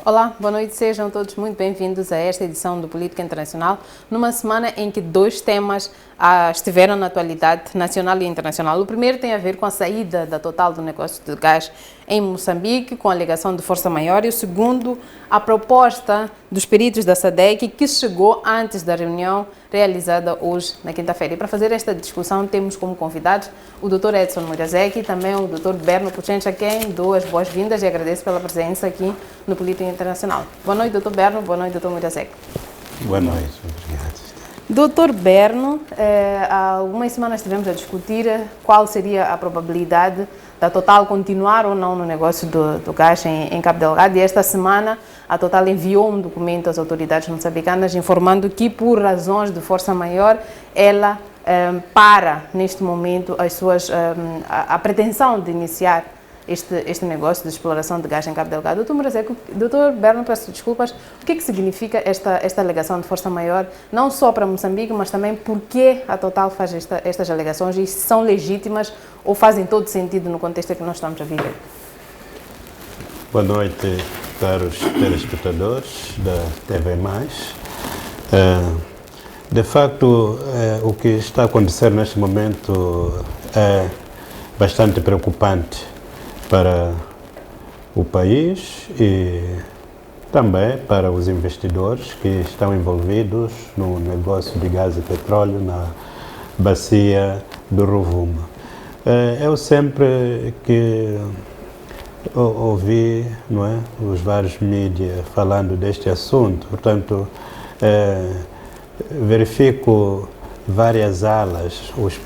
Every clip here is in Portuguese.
Olá, boa noite, sejam todos muito bem-vindos a esta edição do Política Internacional, numa semana em que dois temas estiveram na atualidade nacional e internacional. O primeiro tem a ver com a saída da Total do negócio de gás em Moçambique, com a alegação de força maior, e o segundo, a proposta dos peritos da SADC, que chegou antes da reunião realizada hoje, na quinta-feira. E para fazer esta discussão, temos como convidados o Dr. Edson Murazek e também o Dr. Berno Puchencha, a quem dou as boas-vindas e agradeço pela presença aqui no Política Internacional. Boa noite, Dr. Berno. Boa noite, Dr. Murazek. Boa noite, obrigado. Dr. Berno, há algumas semanas estivemos a discutir qual seria a probabilidade da Total continuar ou não no negócio do gás em Cabo Delgado, e esta semana a Total enviou um documento às autoridades moçambicanas informando que, por razões de força maior, ela para, neste momento, a pretensão de iniciar este negócio de exploração de gás em Cabo Delgado. Dr. Berno, peço desculpas, o que significa esta alegação de força maior, não só para Moçambique, mas também por que a Total faz estas alegações, e se são legítimas ou fazem todo sentido no contexto que nós estamos a viver? Boa noite, caros telespectadores da TV+. De facto, o que está a acontecer neste momento é bastante preocupante para o país e também para os investidores que estão envolvidos no negócio de gás e petróleo na bacia do Rovuma. Eu sempre que ouvi, não é, os vários mídias falando deste assunto, portanto, verifico várias alas, os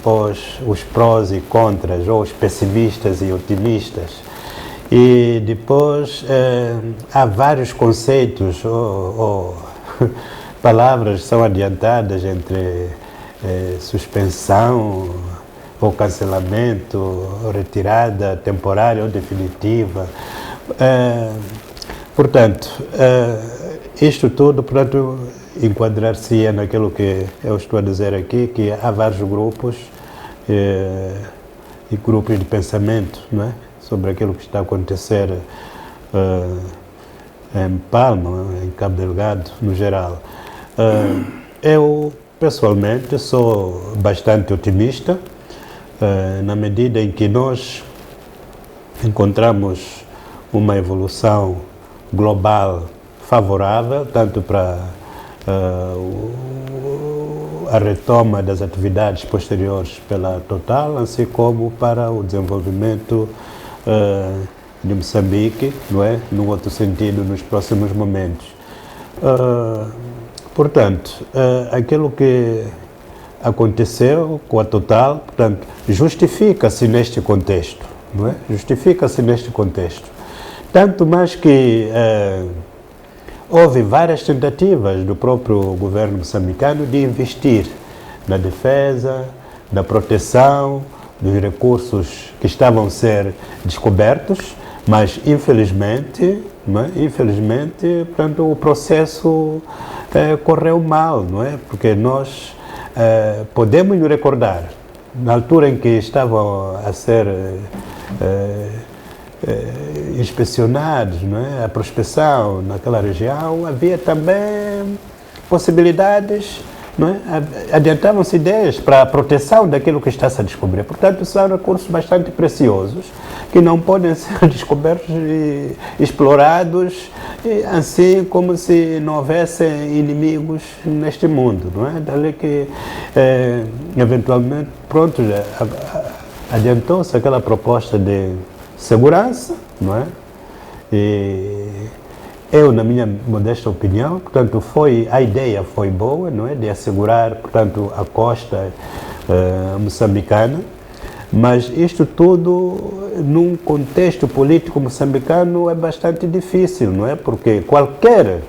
prós e contras, ou os pessimistas e otimistas. E depois há vários conceitos ou palavras são adiantadas entre suspensão ou cancelamento, ou retirada temporária ou definitiva. Portanto, isto tudo, portanto, enquadrar-se naquilo que eu estou a dizer aqui, que há vários grupos e grupos de pensamento, não é, sobre aquilo que está a acontecer em Palma, em Cabo Delgado, no geral. Eu, pessoalmente, sou bastante otimista, na medida em que nós encontramos uma evolução global favorável, tanto para a retoma das atividades posteriores pela Total, assim como para o desenvolvimento de Moçambique, não é? Num outro sentido, nos próximos momentos. Portanto, aquilo que aconteceu com a Total, portanto, justifica-se neste contexto, não é? Justifica-se neste contexto. Tanto mais que houve várias tentativas do próprio governo moçambicano de investir na defesa, na proteção dos recursos que estavam a ser descobertos, mas infelizmente, portanto, o processo correu mal, não é? Porque nós podemos nos recordar, na altura em que estavam a ser inspecionados, não é? A prospecção naquela região, havia também possibilidades, não é? Adiantavam-se ideias para a proteção daquilo que está-se a descobrir. Portanto, são recursos bastante preciosos que não podem ser descobertos e explorados assim como se não houvessem inimigos neste mundo, não é? Dali que, eventualmente, pronto, adiantou-se aquela proposta de segurança, não é? E eu, na minha modesta opinião, portanto, a ideia foi boa, não é? De assegurar, portanto, a costa moçambicana, mas isto tudo, num contexto político moçambicano, é bastante difícil, não é? Porque qualquer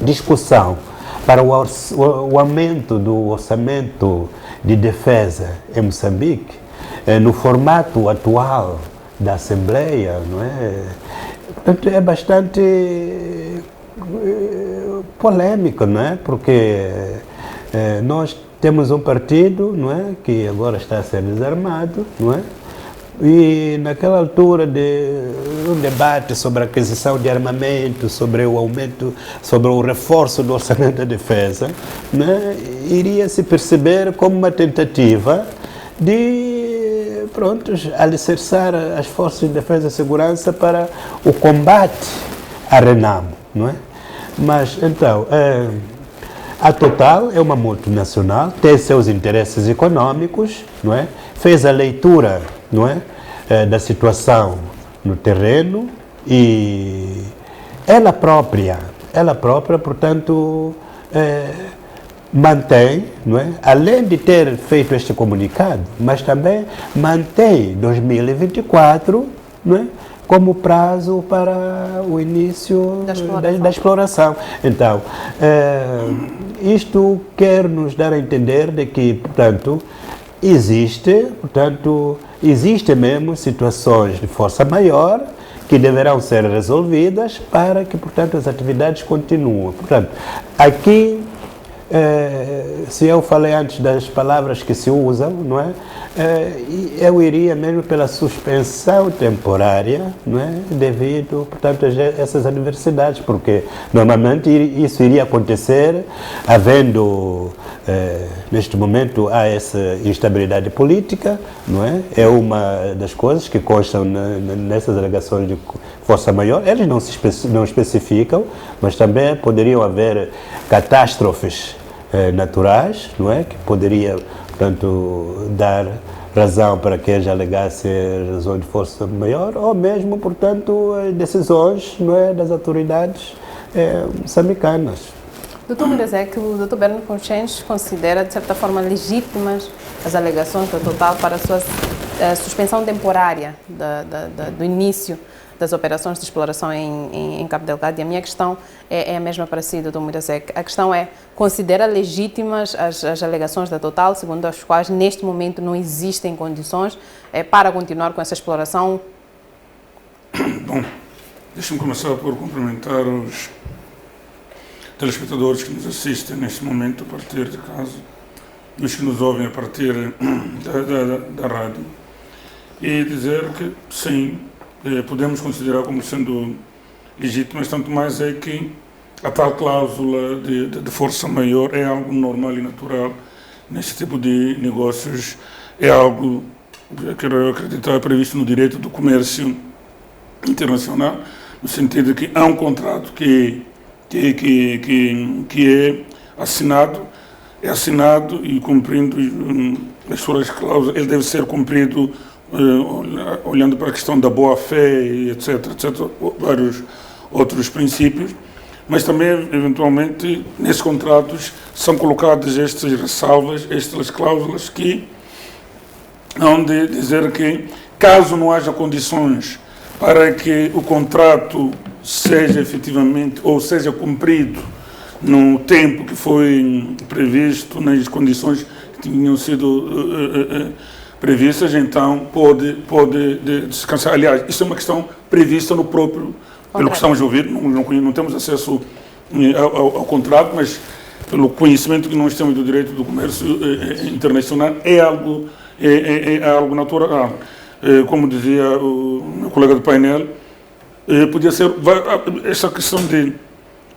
discussão para o aumento do orçamento de defesa em Moçambique, no formato atual da Assembleia, não é? Portanto, é bastante polêmico, não é? Porque nós temos um partido, não é, que agora está a ser desarmado, não é? E naquela altura de um debate sobre a aquisição de armamento, sobre o aumento, sobre o reforço do orçamento da defesa, né, iria se perceber como uma tentativa de, pronto, alicerçar as forças de defesa e segurança para o combate à Renamo, não é? Mas, então, a Total é uma multinacional, tem seus interesses econômicos, não é? Fez a leitura, não é, da situação no terreno e ela própria, portanto, mantém, não é? Além de ter feito este comunicado, mas também mantém 2024, não é? Como prazo para o início da exploração. Então, isto quer nos dar a entender de que, portanto, existe mesmo situações de força maior que deverão ser resolvidas para que, portanto, as atividades continuem. Portanto, aqui, se eu falei antes das palavras que se usam, não é? Eu iria mesmo pela suspensão temporária, não é? Devido, portanto, a essas adversidades, porque normalmente isso iria acontecer havendo, neste momento, há essa instabilidade política, não é? É uma das coisas que constam nessas alegações de força maior. Eles não especificam, mas também poderiam haver catástrofes naturais, não é? Que poderia, portanto, dar razão para que eles alegassem razão de força maior, ou mesmo, portanto, decisões, não é, das autoridades moçambicanas. Doutor Muirezek, o doutor Berno Conchens considera, de certa forma, legítimas as alegações da Total para a sua suspensão temporária do início das operações de exploração em Cabo Delgado. E a minha questão é a mesma para si, doutor Muirezek. A questão é, considera legítimas as alegações da Total, segundo as quais neste momento não existem condições para continuar com essa exploração? Bom, deixe-me começar por cumprimentar os telespectadores que nos assistem neste momento a partir de casa, e os que nos ouvem a partir da rádio, e dizer que sim, podemos considerar como sendo legítimas, tanto mais é que a tal cláusula de força maior é algo normal e natural neste tipo de negócios, é algo, quero acreditar, previsto no direito do comércio internacional, no sentido de que há um contrato que é assinado e cumprindo as suas cláusulas, ele deve ser cumprido olhando para a questão da boa-fé, etc., vários outros princípios, mas também, eventualmente, nesses contratos são colocadas estas ressalvas, estas cláusulas que hão de dizer que, caso não haja condições para que o contrato seja efetivamente, ou seja cumprido no tempo que foi previsto, nas condições que tinham sido previstas, então pode descansar. Aliás, isso é uma questão prevista no próprio, pelo que estamos a ouvir, não temos acesso ao contrato, mas pelo conhecimento que nós temos do direito do comércio internacional, é algo natural. Como dizia o meu colega do painel, podia ser essa questão de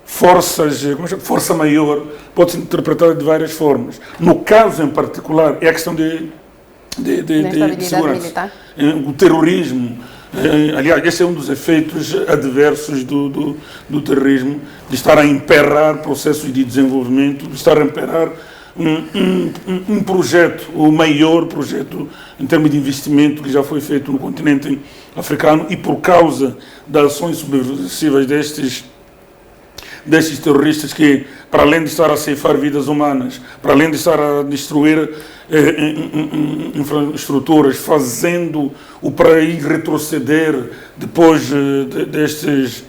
força maior pode ser interpretada de várias formas. No caso em particular, é a questão de segurança, militar. O terrorismo. Aliás, esse é um dos efeitos adversos do terrorismo, de estar a emperrar processos de desenvolvimento, de estar a emperrar um projeto, o maior projeto em termos de investimento que já foi feito no continente africano, e por causa das ações subversivas destes terroristas que, para além de estar a ceifar vidas humanas, para além de estar a destruir infraestruturas, fazendo o país retroceder depois destes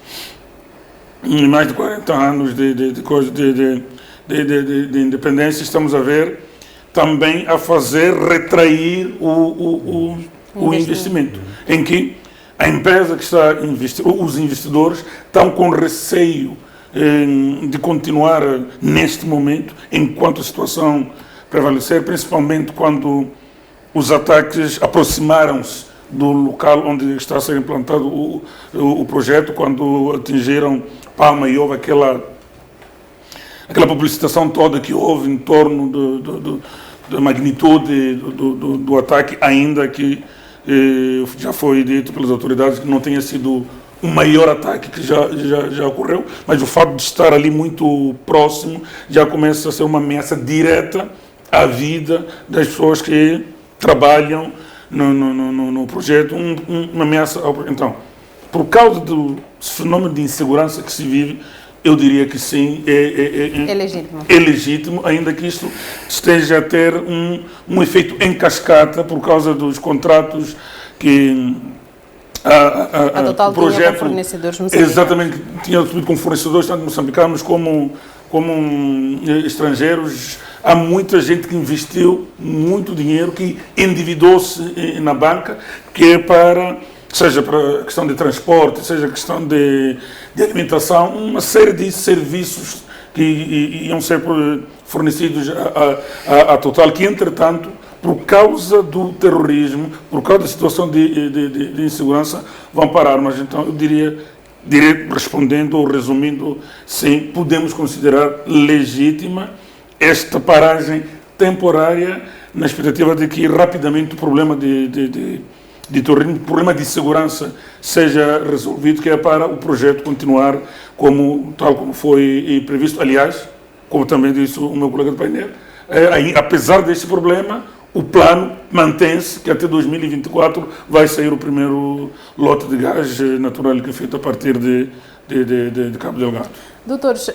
mais de 40 anos de independência, estamos a ver também a fazer retrair o investimento, em que a empresa que está a investir, os investidores estão com receio de continuar neste momento, enquanto a situação prevalecer, principalmente quando os ataques aproximaram-se do local onde está a ser implantado o projeto, quando atingiram Palma e houve aquela publicitação toda que houve em torno da magnitude do ataque, ainda que já foi dito pelas autoridades que não tenha sido o maior ataque que já ocorreu, mas o fato de estar ali muito próximo já começa a ser uma ameaça direta à vida das pessoas que trabalham no projeto, uma ameaça Então, por causa do fenômeno de insegurança que se vive, eu diria que sim, É legítimo. É legítimo, ainda que isto esteja a ter um efeito em cascata por causa dos contratos que A Total o projeto, tinha com fornecedores moçambicanos. exatamente, tinha recebido com fornecedores, tanto moçambicanos como estrangeiros. Há muita gente que investiu muito dinheiro, que endividou-se na banca, que é seja para a questão de transporte, seja a questão de alimentação, uma série de serviços que iam ser fornecidos à Total, que entretanto, por causa do terrorismo, por causa da situação de insegurança, vão parar. Mas então eu diria respondendo ou resumindo, sim, podemos considerar legítima esta paragem temporária, na expectativa de que rapidamente o problema de terrorismo, o problema de segurança seja resolvido, que é para o projeto continuar tal como foi previsto. Aliás, como também disse o meu colega de painel, apesar deste problema, o plano mantém-se, que até 2024 vai sair o primeiro lote de gás natural liquefeito a partir de Cabo Delgado. Doutores,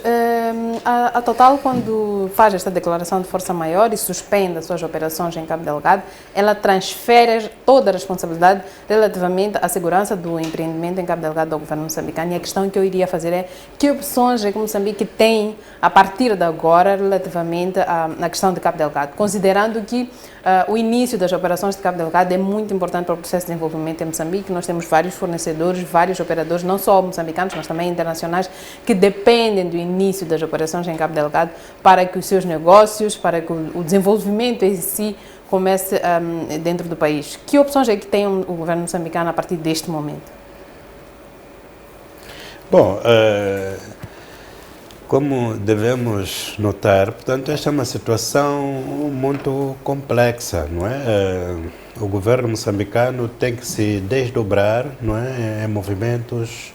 a Total, quando faz esta declaração de força maior e suspende as suas operações em Cabo Delgado, ela transfere toda a responsabilidade relativamente à segurança do empreendimento em Cabo Delgado ao governo moçambicano. E a questão que eu iria fazer é que opções é que Moçambique tem a partir de agora relativamente à questão de Cabo Delgado, considerando que o início das operações de Cabo Delgado é muito importante para o processo de desenvolvimento em Moçambique. Nós temos vários fornecedores, vários operadores, não só moçambicanos, mas também internacionais, que dependem do início das operações em Cabo Delgado para que os seus negócios, para que o desenvolvimento em si comece dentro do país. Que opções é que tem o governo moçambicano a partir deste momento? Bom, como devemos notar, portanto, esta é uma situação muito complexa, não é? O governo moçambicano tem que se desdobrar, não é, em movimentos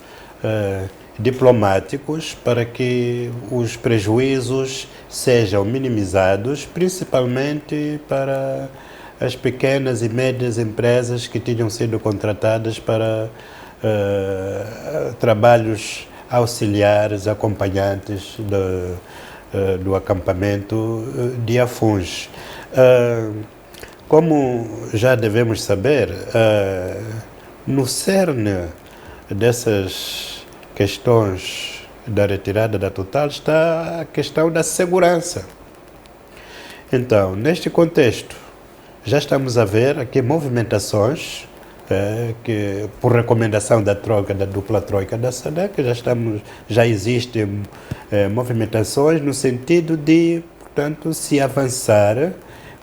diplomáticos para que os prejuízos sejam minimizados, principalmente para as pequenas e médias empresas que tinham sido contratadas para trabalhos auxiliares, acompanhantes do acampamento de Afungi. Como já devemos saber, no cerne dessas questões da retirada da Total está a questão da segurança. Então, neste contexto, já estamos a ver aqui movimentações que, por recomendação da dupla troika da SADC, já existem movimentações no sentido de, portanto, se avançar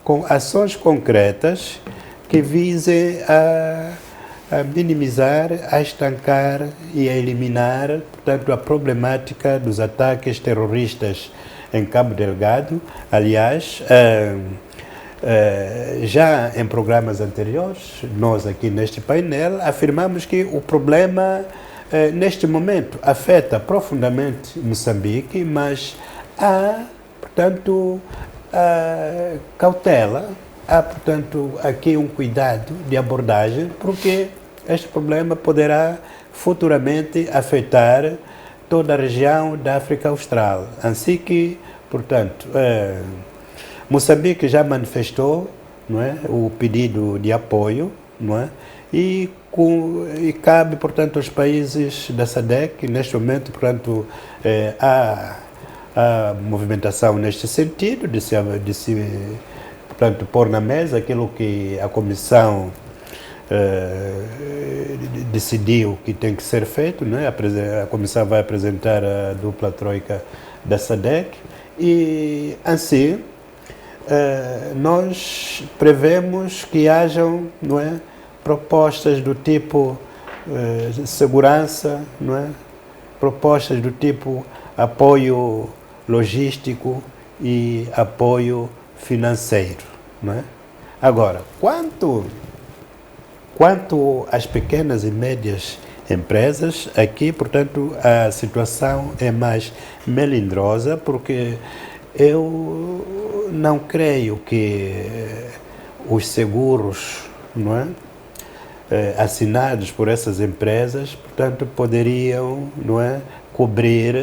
com ações concretas que visem a minimizar, a estancar e a eliminar, portanto, a problemática dos ataques terroristas em Cabo Delgado. Aliás, já em programas anteriores, nós aqui neste painel afirmamos que o problema neste momento afeta profundamente Moçambique, mas há, portanto, cautela, há, portanto, aqui um cuidado de abordagem, porque este problema poderá futuramente afetar toda a região da África Austral. Assim que, portanto, Moçambique já manifestou, não é, o pedido de apoio, não é, e cabe, portanto, aos países da SADC, neste momento, portanto, há movimentação neste sentido, de se portanto, pôr na mesa aquilo que a Comissão decidiu que tem que ser feito, não é? A Comissão vai apresentar a dupla troika da SADC e, assim, nós prevemos que hajam, não é, propostas do tipo segurança, não é? Propostas do tipo apoio logístico e apoio financeiro, não é? Agora, quanto às pequenas e médias empresas, aqui, portanto, a situação é mais melindrosa, porque eu não creio que os seguros, não é, assinados por essas empresas, portanto, poderiam, não é, cobrir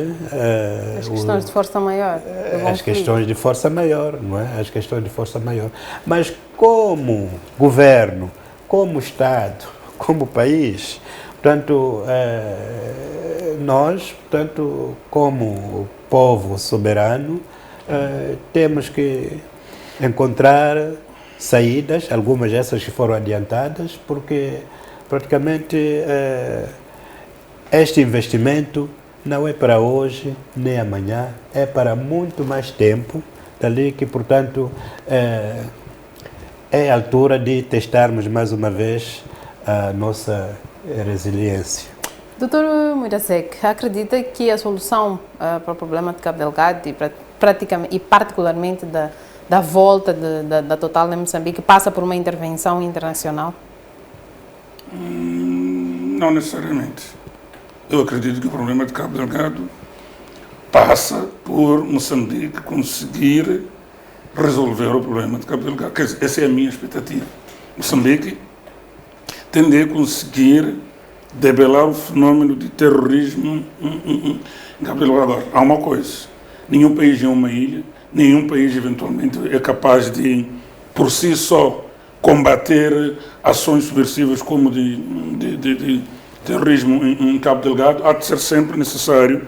as questões de força maior. as questões de força maior, não é? As questões de força maior. Mas como governo, como Estado, como país, portanto, nós, portanto, como povo soberano, temos que encontrar saídas, algumas dessas que foram adiantadas, porque praticamente este investimento não é para hoje nem amanhã, é para muito mais tempo, dali que, portanto, é a altura de testarmos mais uma vez a nossa resiliência. Doutor Muirasek, acredita que a solução para o problema de Cabo Delgado e particularmente da volta da Total em Moçambique passa por uma intervenção internacional? Não necessariamente. Eu acredito que o problema de Cabo Delgado passa por Moçambique conseguir resolver o problema de Cabo Delgado. Quer dizer, essa é a minha expectativa. Moçambique tende a conseguir debelar o fenômeno de terrorismo em Cabo Delgado. Agora, há uma coisa, nenhum país é uma ilha, nenhum país eventualmente é capaz de, por si só, combater ações subversivas como de terrorismo em Cabo Delgado. Há de ser sempre necessário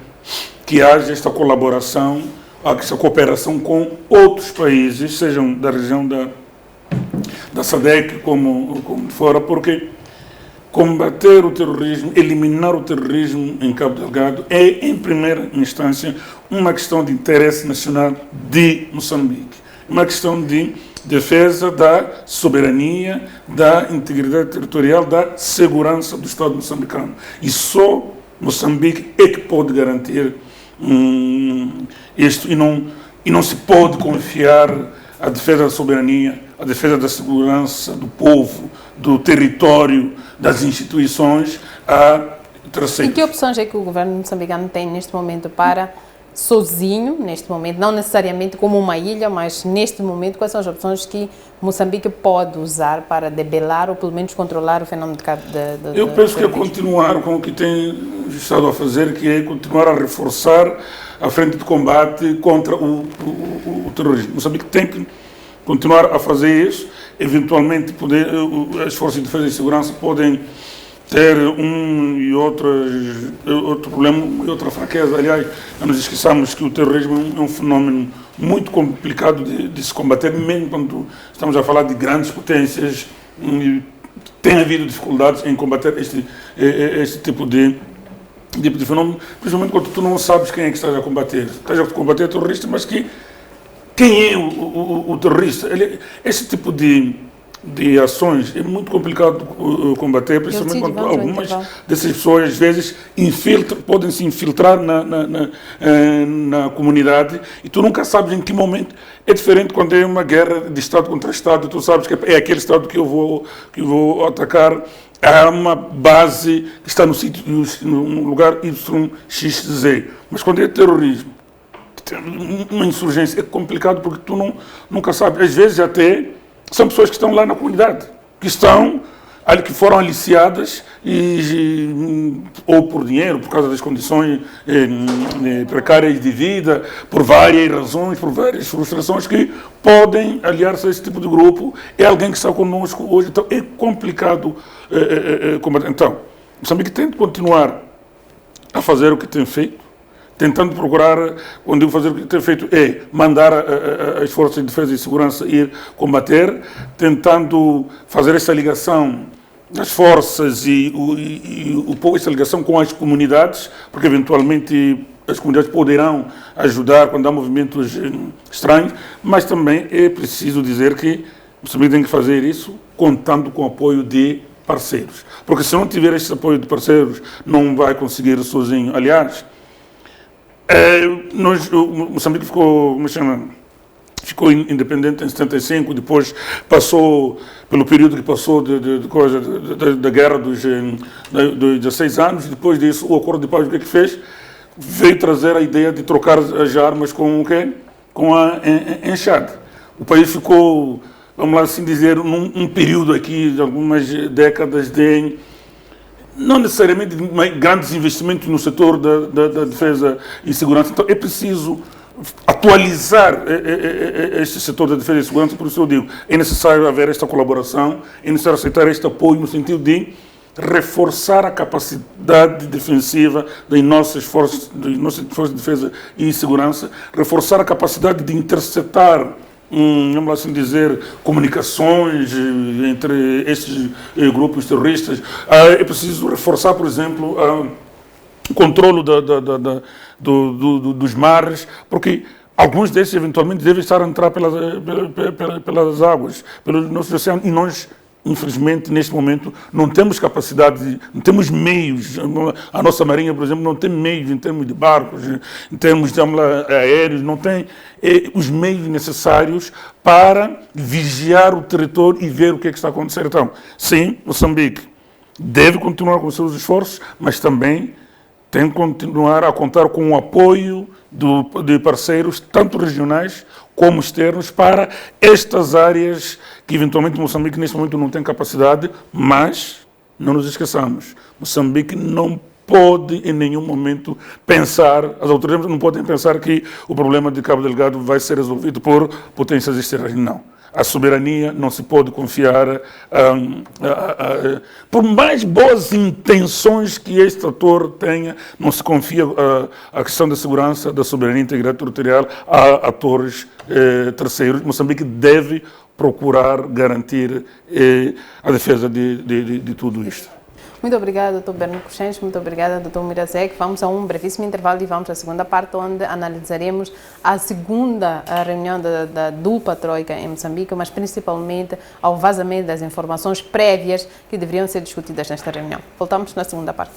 que haja esta colaboração, esta cooperação com outros países, sejam da região da SADC como de fora, porque combater o terrorismo, eliminar o terrorismo em Cabo Delgado é, em primeira instância, uma questão de interesse nacional de Moçambique, uma questão de defesa da soberania, da integridade territorial, da segurança do Estado moçambicano. E só Moçambique é que pode garantir isto, e não se pode confiar a defesa da soberania, a defesa da segurança do povo, do território, das instituições a terceiros. E que opções é que o governo moçambicano tem neste momento para, sozinho, neste momento, não necessariamente como uma ilha, mas neste momento, quais são as opções que Moçambique pode usar para debelar ou pelo menos controlar o fenómeno de Eu penso que é continuar com o que tem estado a fazer, que é continuar a reforçar a frente de combate contra o terrorismo. Moçambique tem que continuar a fazer isso, eventualmente as forças de defesa e segurança podem ter outro problema e outra fraqueza. Aliás, não nos esqueçamos que o terrorismo é um fenómeno muito complicado de se combater, mesmo quando estamos a falar de grandes potências. Tem havido dificuldades em combater este tipo de fenômeno, principalmente quando tu não sabes quem é que estás a combater. Estás a combater terrorista, mas quem é o terrorista? Esse tipo de ações é muito complicado combater, principalmente quando algumas dessas pessoas, às vezes, podem se infiltrar na comunidade e tu nunca sabes em que momento. É diferente quando é uma guerra de Estado contra Estado, tu sabes que é aquele Estado que eu vou atacar. Há uma base que está no lugar YXZ. Mas quando é terrorismo, uma insurgência, é complicado porque tu nunca sabes. Às vezes até são pessoas que estão lá na comunidade, que foram aliciadas ou por dinheiro, por causa das condições precárias de vida, por várias razões, por várias frustrações, que podem aliar-se a esse tipo de grupo. É alguém que está conosco hoje, então é complicado combater. Então, Moçambique tem de continuar a fazer o que tem feito, tentando procurar, quando digo fazer o que tem feito, é mandar as forças de defesa e segurança ir combater, tentando fazer essa ligação das forças e essa ligação com as comunidades, porque eventualmente as comunidades poderão ajudar quando há movimentos estranhos, mas também é preciso dizer que Moçambique tem que fazer isso contando com o apoio de parceiros. Porque se não tiver esse apoio de parceiros, não vai conseguir sozinho. Aliás, o Moçambique ficou, como chama, ficou independente em 75, depois passou pelo período que passou da guerra dos 16 anos, depois disso o acordo de paz o que fez? Veio trazer a ideia de trocar as armas com o quê? Com a enxada. O país ficou, vamos lá assim dizer, num período aqui de algumas décadas de não necessariamente de grandes investimentos no setor da defesa e segurança. Então é preciso atualizar este setor da defesa e segurança, por isso eu digo, é necessário haver esta colaboração, é necessário aceitar este apoio no sentido de reforçar a capacidade defensiva das nossas forças de defesa e segurança, reforçar a capacidade de interceptar, vamos assim dizer, comunicações entre estes grupos terroristas. É preciso reforçar, por exemplo, o controlo dos mares, porque alguns desses eventualmente devem estar a entrar pelas águas, pelos nossos oceanos, e nós, infelizmente, neste momento, não temos capacidade, não temos meios. A nossa marinha, por exemplo, não tem meios em termos de barcos, em termos de aéreos, não tem os meios necessários para vigiar o território e ver o que é que está acontecendo. Então, sim, Moçambique deve continuar com os seus esforços, mas também tem que continuar a contar com o apoio de parceiros, tanto regionais como externos, para estas áreas que eventualmente Moçambique neste momento não tem capacidade, mas não nos esqueçamos, Moçambique não pode em nenhum momento pensar, as autoridades não podem pensar que o problema de Cabo Delgado vai ser resolvido por potências externas, não. A soberania não se pode confiar, por mais boas intenções que este ator tenha, não se confia a questão da segurança, da soberania e integridade territorial a atores terceiros. Moçambique deve procurar garantir a defesa de tudo isto. Muito obrigada, Dr. Berno Cruxenche, muito obrigada, Dr. Mirazek. Vamos a um brevíssimo intervalo e vamos à segunda parte, onde analisaremos a segunda reunião da dupla troika em Moçambique, mas principalmente ao vazamento das informações prévias que deveriam ser discutidas nesta reunião. Voltamos na segunda parte.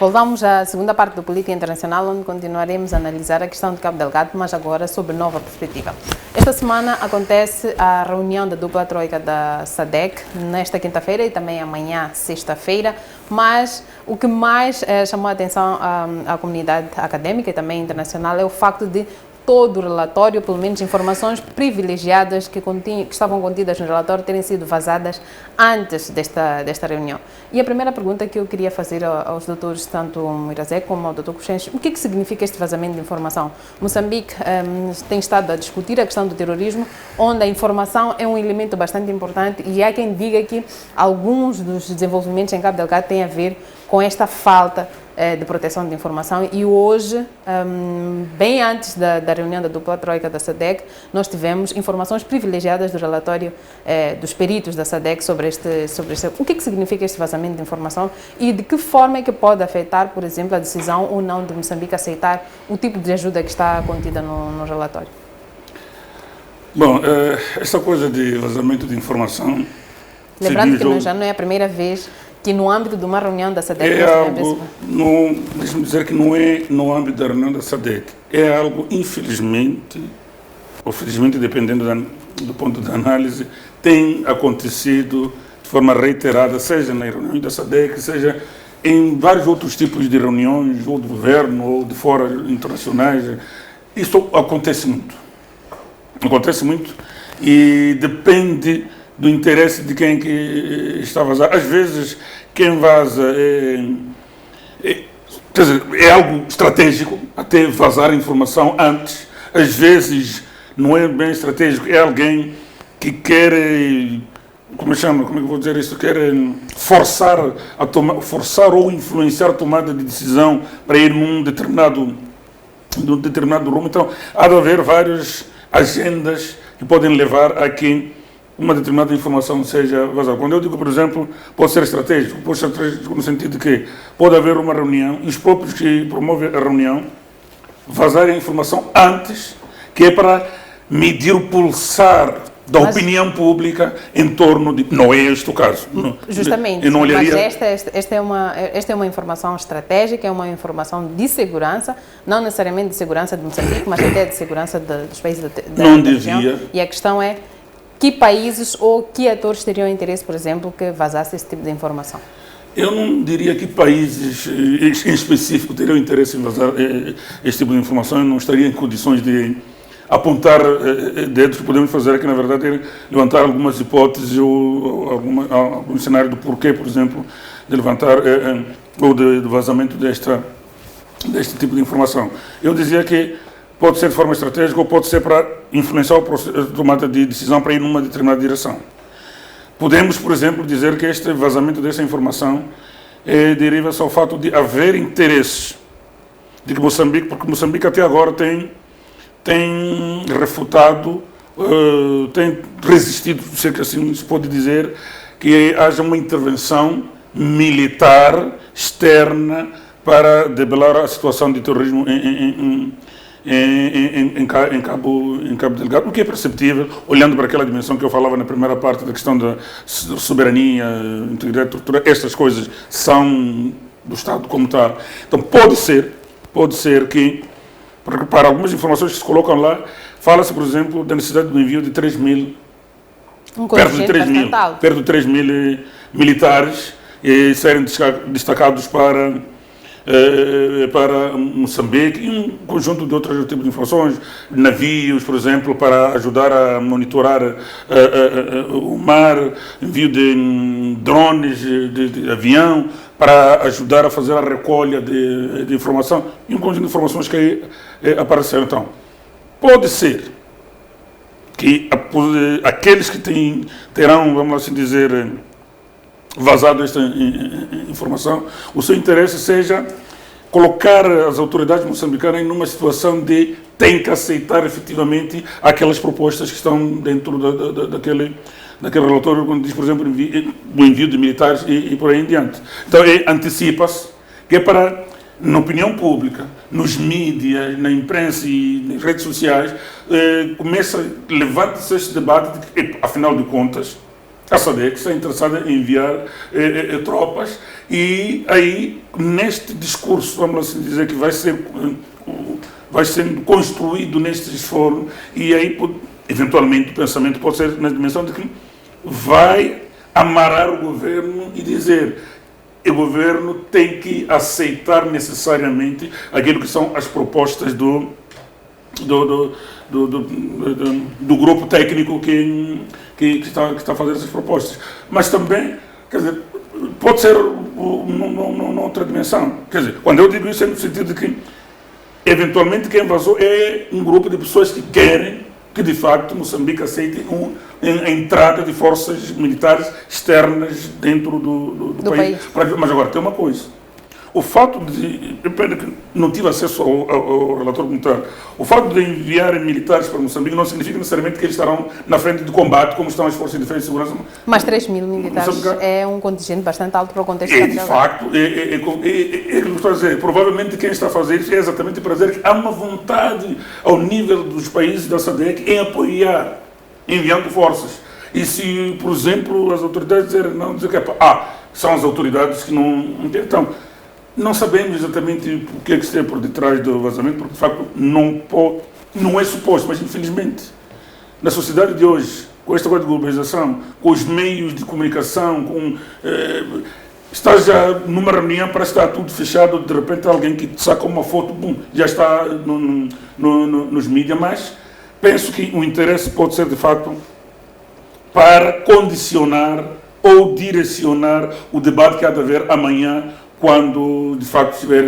Voltamos à segunda parte do Política Internacional, onde continuaremos a analisar a questão de Cabo Delgado, mas agora sob nova perspectiva. Esta semana acontece a reunião da dupla troika da SADC, nesta quinta-feira e também amanhã, sexta-feira, mas o que mais chamou a atenção à comunidade acadêmica e também internacional é o facto de todo o relatório, pelo menos informações privilegiadas que estavam contidas no relatório, terem sido vazadas antes desta reunião. E a primeira pergunta que eu queria fazer aos doutores, tanto o Mirazek como ao Dr. Cruxenche, o que significa este vazamento de informação? Moçambique tem estado a discutir a questão do terrorismo, onde a informação é um elemento bastante importante, e há quem diga que alguns dos desenvolvimentos em Cabo Delgado têm a ver com esta falta de proteção de informação, e hoje, bem antes da reunião da dupla troika da SADC, nós tivemos informações privilegiadas do relatório dos peritos da SADC sobre este. O que significa este vazamento de informação e de que forma é que pode afetar, por exemplo, a decisão ou não de Moçambique aceitar o tipo de ajuda que está contida no relatório? Bom, esta coisa de vazamento de informação... Lembrando que já não é a primeira vez que no âmbito de uma reunião da SADC... Deixa-me dizer que não é no âmbito da reunião da SADC. É algo, infelizmente, ou felizmente, dependendo do ponto de análise, tem acontecido de forma reiterada, seja na reunião da SADC, seja em vários outros tipos de reuniões, ou do governo, ou de fora internacionais. Isso acontece muito. Acontece muito e depende do interesse de quem que está a vazar. Às vezes, quem vaza quer dizer, é algo estratégico, até vazar a informação antes. Às vezes, não é bem estratégico, é alguém que quer, como é que eu vou dizer isso, quer forçar ou influenciar a tomada de decisão para ir num determinado rumo. Então, há de haver várias agendas que podem levar a que uma determinada informação seja vazada. Quando eu digo, por exemplo, pode ser estratégico no sentido de que pode haver uma reunião e os próprios que promovem a reunião vazarem a informação antes, que é para medir o pulsar da opinião pública em torno de... Não é este o caso. Justamente, não olharia... mas esta é uma informação estratégica, é uma informação de segurança, não necessariamente de segurança de Moçambique, mas até de segurança dos países da região. E a questão é que países ou que atores teriam interesse, por exemplo, que vazasse esse tipo de informação? Eu não diria que países em específico teriam interesse em vazar esse tipo de informação. Eu não estaria em condições de apontar dedos. Que podemos fazer aqui, na verdade, é levantar algumas hipóteses ou algum cenário do porquê, por exemplo, de levantar ou de vazamento deste tipo de informação. Eu dizia que pode ser de forma estratégica ou pode ser para influenciar o processo de tomada de decisão para ir numa determinada direção. Podemos, por exemplo, dizer que este vazamento dessa informação deriva-se ao fato de haver interesses de que Moçambique, porque Moçambique até agora tem refutado, tem resistido, se assim se pode dizer, que haja uma intervenção militar externa para debelar a situação de terrorismo em Cabo Delgado, o que é perceptível, olhando para aquela dimensão que eu falava na primeira parte da questão da soberania, integridade territorial. Estas coisas são do Estado como está. Então pode ser que, para algumas informações que se colocam lá, fala-se, por exemplo, da necessidade do envio de 3 mil, perto de 3 mil militares serem destacados para Moçambique e um conjunto de outros tipos de informações, navios, por exemplo, para ajudar a monitorar o mar, envio de drones, de avião, para ajudar a fazer a recolha de informação e um conjunto de informações que apareceram. Então, pode ser que aqueles que terão, vamos assim dizer, vazado esta informação, o seu interesse seja colocar as autoridades moçambicanas numa situação de tem que aceitar efetivamente aquelas propostas que estão dentro daquele relatório, quando diz, por exemplo, o envio de militares e por aí em diante. Então, antecipa-se que é para, na opinião pública, nos mídias, na imprensa e nas redes sociais, levanta-se este debate de que, afinal de contas, a SADC está interessada em enviar tropas e aí, neste discurso, vamos assim dizer, que vai sendo construído nestes fóruns e aí, eventualmente, o pensamento pode ser na dimensão de que vai amarrar o governo e dizer o governo tem que aceitar necessariamente aquilo que são as propostas do grupo técnico que está a fazer essas propostas. Mas também, quer dizer, pode ser numa outra dimensão. Quer dizer, quando eu digo isso é no sentido de que, eventualmente, quem vazou é um grupo de pessoas que querem que, de facto, Moçambique aceite a entrada de forças militares externas dentro do país. Mas agora, tem uma coisa. O fato de, pena que não tive acesso ao relatório comunitário, o fato de enviarem militares para Moçambique não significa necessariamente que eles estarão na frente de combate, como estão as forças de defesa e segurança. Mas 3 mil militares é um contingente bastante alto para o contexto de facto, estou a dizer, provavelmente quem está a fazer isso é exatamente para dizer que há uma vontade ao nível dos países da SADC em apoiar, enviando forças. E se, por exemplo, as autoridades dizerem, não, dizer que são as autoridades que não então, não sabemos exatamente o que é que está por detrás do vazamento, porque de facto não é suposto, mas infelizmente, na sociedade de hoje, com esta coisa de globalização, com os meios de comunicação, está já numa reunião, parece que está tudo fechado, de repente alguém que saca uma foto, já está nos mídias, mas penso que o interesse pode ser de facto para condicionar ou direcionar o debate que há de haver amanhã, quando, de facto, estiver...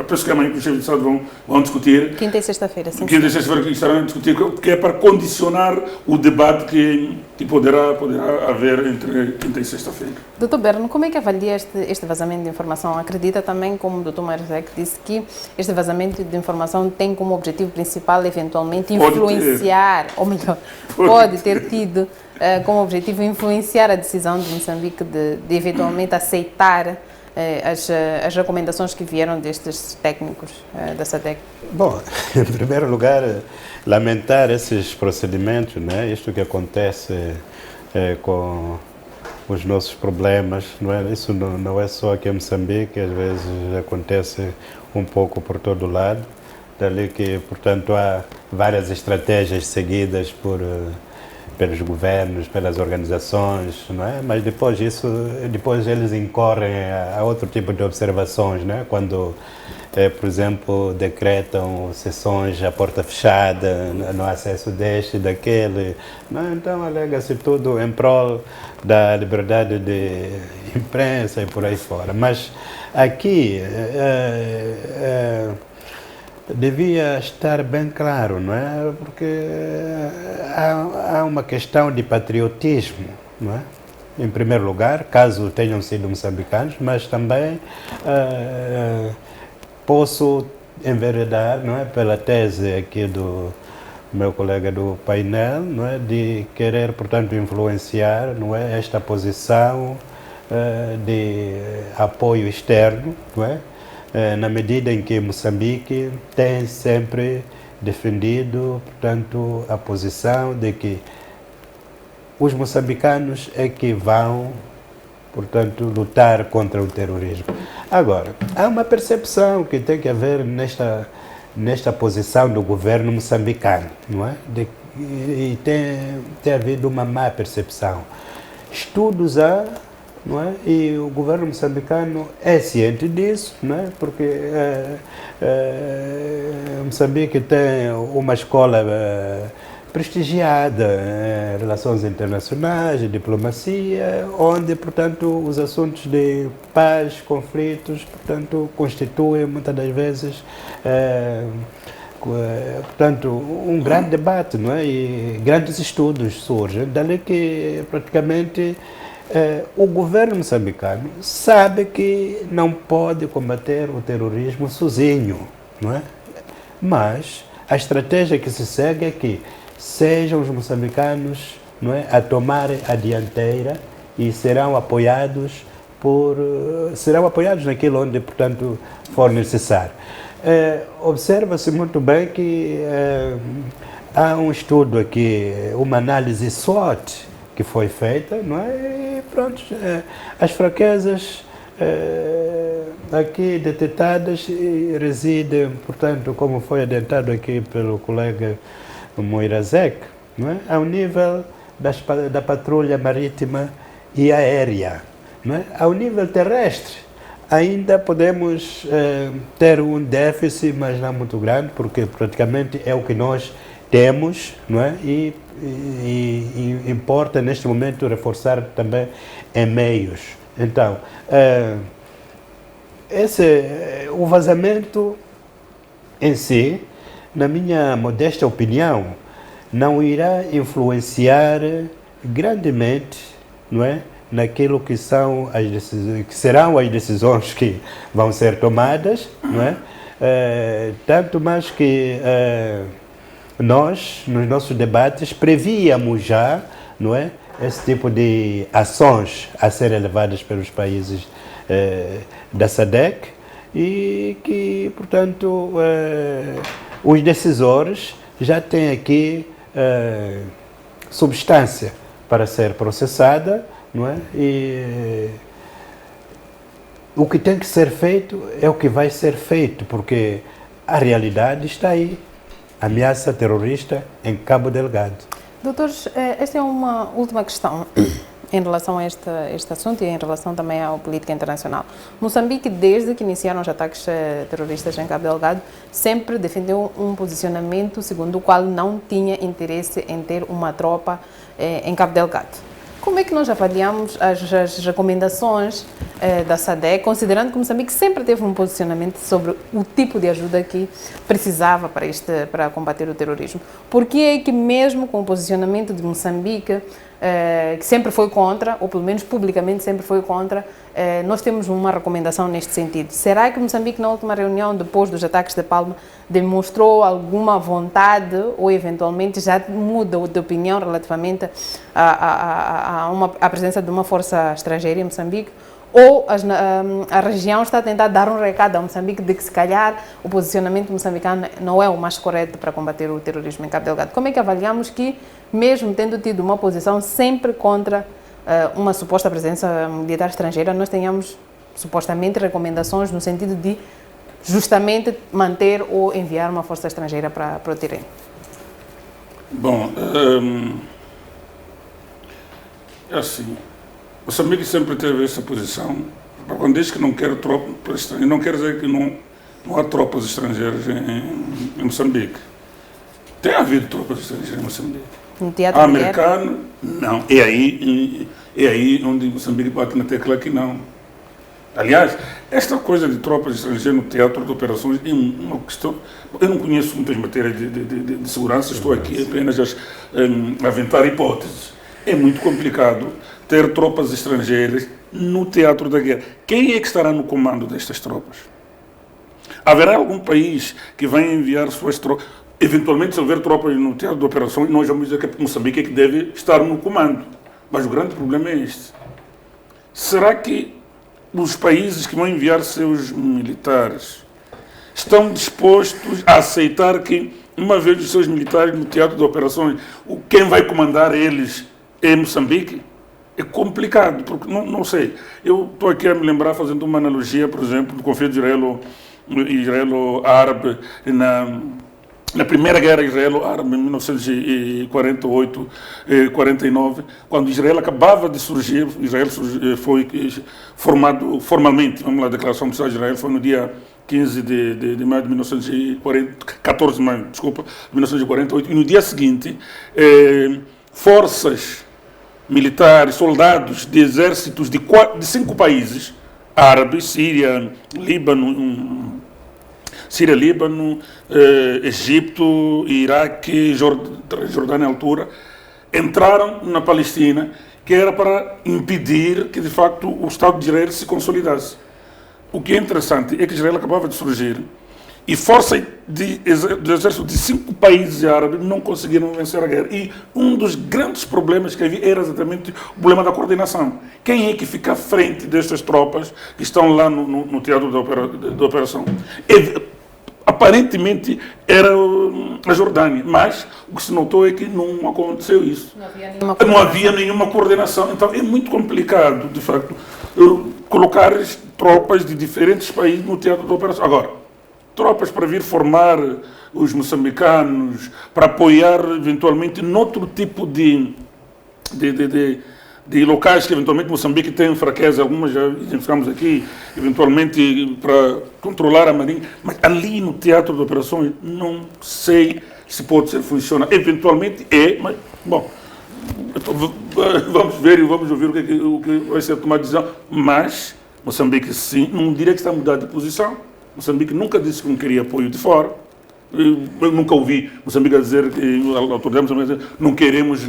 penso que amanhã que os chefes de Estado vão discutir. Quinta e sexta-feira, sim. Quinta e sexta-feira que estarão a discutir, que é para condicionar o debate que poderá haver entre quinta e sexta-feira. Dr. Berno, como é que avalia este vazamento de informação? Acredita também, como o Dr. Marzec disse, que este vazamento de informação tem como objetivo principal, eventualmente, influenciar, ou melhor, pode ter tido com o objetivo de influenciar a decisão de Moçambique de eventualmente aceitar as recomendações que vieram destes técnicos da SADC? Bom, em primeiro lugar, lamentar esses procedimentos, né? Isto que acontece com os nossos problemas, não é? Isso não é só aqui em Moçambique, às vezes acontece um pouco por todo lado, dali que, portanto, há várias estratégias seguidas pelos governos, pelas organizações, não é? Mas depois eles incorrem a outro tipo de observações, né? Quando, por exemplo, decretam sessões à porta fechada, no acesso deste e daquele, não é? Então alega-se tudo em prol da liberdade de imprensa e por aí fora. Mas aqui devia estar bem claro, não é? Porque há uma questão de patriotismo, não é? Em primeiro lugar, caso tenham sido moçambicanos, mas também posso enveredar, não é, pela tese aqui do meu colega do painel, não é, de querer, portanto, influenciar, não é, esta posição de apoio externo, não é? Na medida em que Moçambique tem sempre defendido, portanto, a posição de que os moçambicanos é que vão, portanto, lutar contra o terrorismo. Agora, há uma percepção que tem que haver nesta posição do governo moçambicano, não é? E tem havido uma má percepção. Estudos há, não é? E o governo moçambicano é ciente disso, não é? Porque Moçambique tem uma escola prestigiada em relações internacionais, de diplomacia, onde, portanto, os assuntos de paz, conflitos, portanto, constituem muitas das vezes portanto, um grande debate, não é? E grandes estudos surgem, dali que praticamente o governo moçambicano sabe que não pode combater o terrorismo sozinho, não é? Mas a estratégia que se segue é que sejam os moçambicanos, não é, a tomarem a dianteira e serão apoiados naquilo onde, portanto, for necessário. Observa-se muito bem que há um estudo aqui, uma análise SWOT que foi feita, não é? E pronto, as fraquezas aqui detectadas residem, portanto, como foi adiantado aqui pelo colega Moirazek, não é? Ao nível da patrulha marítima e aérea, não é? Ao nível terrestre, ainda podemos ter um déficit, mas não muito grande, porque praticamente é o que nós temos, não é? E importa neste momento reforçar também em meios. Então, o vazamento em si, na minha modesta opinião, não irá influenciar grandemente, não é, naquilo que são que serão as decisões que vão ser tomadas, não é? Tanto mais que nós, nos nossos debates, prevíamos já, não é, esse tipo de ações a serem levadas pelos países da SADC e que, portanto, os decisores já têm aqui substância para ser processada, não é? E o que tem que ser feito é o que vai ser feito, porque a realidade está aí. Ameaça terrorista em Cabo Delgado. Doutores, esta é uma última questão em relação a este assunto e em relação também à política internacional. Moçambique, desde que iniciaram os ataques terroristas em Cabo Delgado, sempre defendeu um posicionamento segundo o qual não tinha interesse em ter uma tropa em Cabo Delgado. Como é que nós avaliamos as recomendações da SADC, considerando que Moçambique sempre teve um posicionamento sobre o tipo de ajuda que precisava para combater o terrorismo? Por que é que mesmo com o posicionamento de Moçambique, que sempre foi contra, ou pelo menos publicamente sempre foi contra, nós temos uma recomendação neste sentido. Será que Moçambique, na última reunião, depois dos ataques de Palma, demonstrou alguma vontade ou eventualmente já muda de opinião relativamente à presença de uma força estrangeira em Moçambique? Ou a região está a tentar dar um recado a Moçambique de que, se calhar, o posicionamento moçambicano não é o mais correto para combater o terrorismo em Cabo Delgado? Como é que avaliamos que, mesmo tendo tido uma posição sempre contra uma suposta presença militar estrangeira, nós tenhamos supostamente recomendações no sentido de justamente manter ou enviar uma força estrangeira para o terreno? Bom, é assim, Moçambique sempre teve essa posição. Quando diz que não quer tropas estrangeiras, não quer dizer que não há tropas estrangeiras em Moçambique. Tem havido tropas estrangeiras em Moçambique. No teatro americano, não. É aí onde Moçambique bate na tecla que não. Aliás, esta coisa de tropas estrangeiras no teatro de operações é uma questão. Eu não conheço muitas matérias de segurança, estou aqui apenas a aventar hipóteses. É muito complicado ter tropas estrangeiras no teatro da guerra. Quem é que estará no comando destas tropas? Haverá algum país que vai enviar suas tropas? Eventualmente, se houver tropas no teatro de operações, nós vamos dizer que Moçambique é que deve estar no comando. Mas o grande problema é este. Será que os países que vão enviar seus militares estão dispostos a aceitar que, uma vez os seus militares no teatro de operações, quem vai comandar eles é Moçambique? É complicado, porque não sei. Eu estou aqui a me lembrar, fazendo uma analogia, por exemplo, do conflito israelo-árabe na primeira guerra israelo-árabe, em 1948 49, quando Israel acabava de surgir. Israel foi formado formalmente, vamos lá, a declaração do Estado de Israel foi no dia 15 de maio de 14 de maio, desculpa, de 1948, e no dia seguinte, forças militares, soldados de exércitos de 5 países, árabes, Síria, Líbano, Egito, Iraque, Jordânia à altura, entraram na Palestina, que era para impedir que, de facto, o Estado de Israel se consolidasse. O que é interessante é que Israel acabava de surgir e forças do exército de 5 países árabes não conseguiram vencer a guerra. E um dos grandes problemas que havia era exatamente o problema da coordenação. Quem é que fica à frente destas tropas que estão lá no teatro da operação? Aparentemente era a Jordânia, mas o que se notou é que não aconteceu isso. Não havia nenhuma coordenação. Então é muito complicado, de facto, colocar tropas de diferentes países no teatro da operação. Agora, tropas para vir formar os moçambicanos, para apoiar eventualmente noutro tipo de locais que eventualmente Moçambique tem fraqueza, algumas já identificamos aqui, eventualmente para controlar a marinha, mas ali no teatro de operações não sei se pode ser funciona. Eventualmente mas, bom, vamos ver e vamos ouvir o que vai ser tomado de decisão, mas Moçambique sim, não diria que está a mudar de posição. Moçambique nunca disse que não queria apoio de fora. Eu nunca ouvi Moçambique a dizer que a autoridade moçambicana não queremos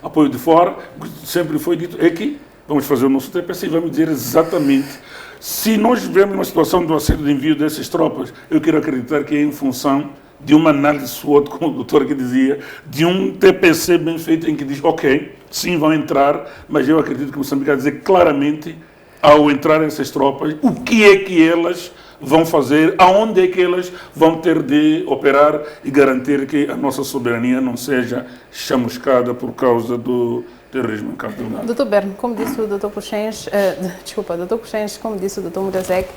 apoio de fora. O que sempre foi dito é que vamos fazer o nosso TPC e vamos dizer exatamente. Se nós vivemos uma situação do assédio de envio dessas tropas, eu quero acreditar que é em função de uma análise SWOT, como o doutor que dizia, de um TPC bem feito em que diz, ok, sim, vão entrar, mas eu acredito que Moçambique vai dizer claramente, ao entrar essas tropas, o que é que elas vão fazer, aonde é que elas vão ter de operar e garantir que a nossa soberania não seja chamuscada por causa do terrorismo em Cabo Delgado. Dr. Berno, como disse o Dr. Puxens, como disse o Dr. Murazek,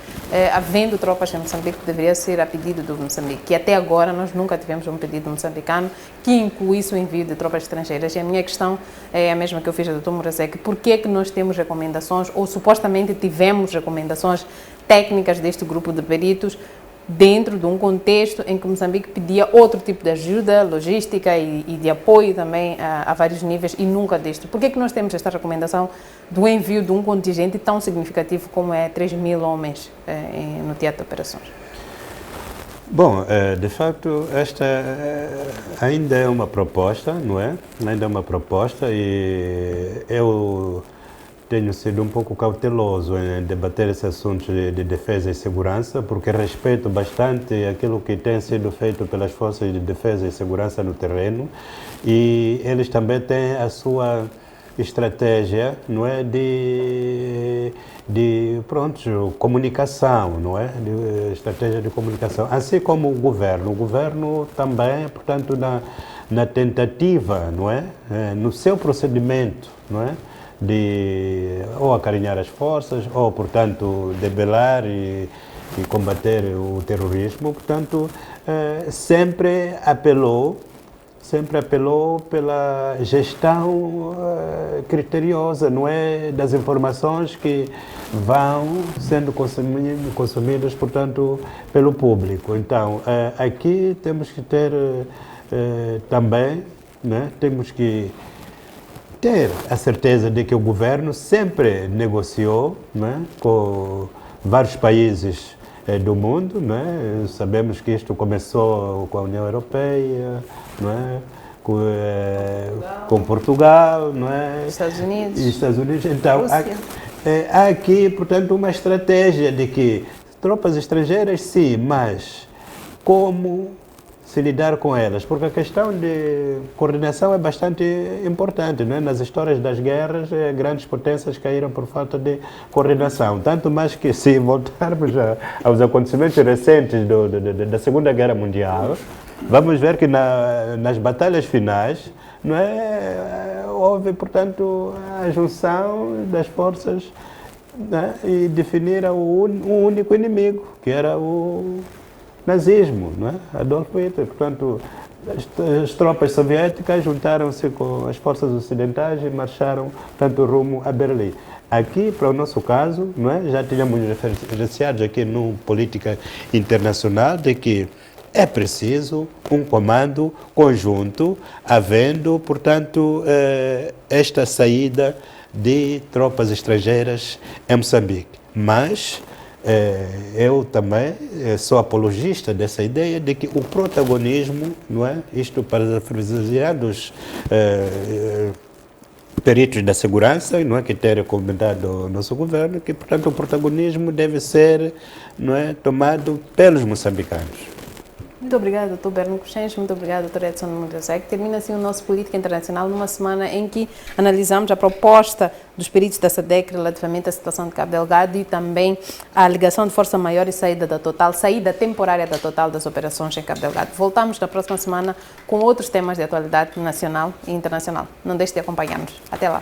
havendo tropas em Moçambique, deveria ser a pedido do Moçambique, que até agora nós nunca tivemos um pedido moçambicano que incluísse o envio de tropas estrangeiras. E a minha questão é a mesma que eu fiz ao Dr. Murazek: por que é que nós temos recomendações, ou supostamente tivemos recomendações técnicas deste grupo de peritos, dentro de um contexto em que Moçambique pedia outro tipo de ajuda, logística e de apoio também a vários níveis, e nunca deste? Por que é que nós temos esta recomendação do envio de um contingente tão significativo como é 3.000 homens no teatro de operações? Bom, de facto, esta ainda é uma proposta, não é? Ainda é uma proposta, e eu tenho sido um pouco cauteloso em debater esse assunto de defesa e segurança, porque respeito bastante aquilo que tem sido feito pelas forças de defesa e segurança no terreno, e eles também têm a sua estratégia, não é, de comunicação, não é, de estratégia de comunicação, assim como o governo também, portanto, na tentativa, não é, no seu procedimento, não é, de ou acarinhar as forças, ou, portanto, debelar e combater o terrorismo, portanto, sempre apelou pela gestão criteriosa, não é, das informações que vão sendo consumidas, portanto, pelo público. Então, aqui temos que ter também, né, temos que ter a certeza de que o governo sempre negociou, né, com vários países do mundo, né? Sabemos que isto começou com a União Europeia, não é? Com Portugal, não é? Estados Unidos. E Estados Unidos. Então, há aqui, portanto, uma estratégia de que tropas estrangeiras, sim, mas como se lidar com elas? Porque a questão de coordenação é bastante importante, não é? Nas histórias das guerras, grandes potências caíram por falta de coordenação. Tanto mais que, se voltarmos aos acontecimentos recentes da Segunda Guerra Mundial, vamos ver que nas batalhas finais, não é, houve, portanto, a junção das forças, né, e definiram um único inimigo, que era o nazismo, não é? Adolf Hitler. Portanto, as tropas soviéticas juntaram-se com as forças ocidentais e marcharam, portanto, rumo a Berlim. Aqui, para o nosso caso, não é? Já tínhamos referenciado aqui no Política Internacional de que é preciso um comando conjunto, havendo, portanto, esta saída de tropas estrangeiras em Moçambique. Mas eu também sou apologista dessa ideia de que o protagonismo, não é? Isto parafraseados peritos da segurança, não é, que tem recomendado o nosso governo, que, portanto, o protagonismo deve ser, não é, tomado pelos moçambicanos. Muito obrigada, Dr. Berno Cochenche, muito obrigada, Dr. Edson Mudasek. Termina assim o nosso Política Internacional numa semana em que analisamos a proposta dos peritos da SADC relativamente à situação de Cabo Delgado e também a alegação de força maior e saída temporária da Total das operações em Cabo Delgado. Voltamos na próxima semana com outros temas de atualidade nacional e internacional. Não deixe de acompanhar-nos. Até lá.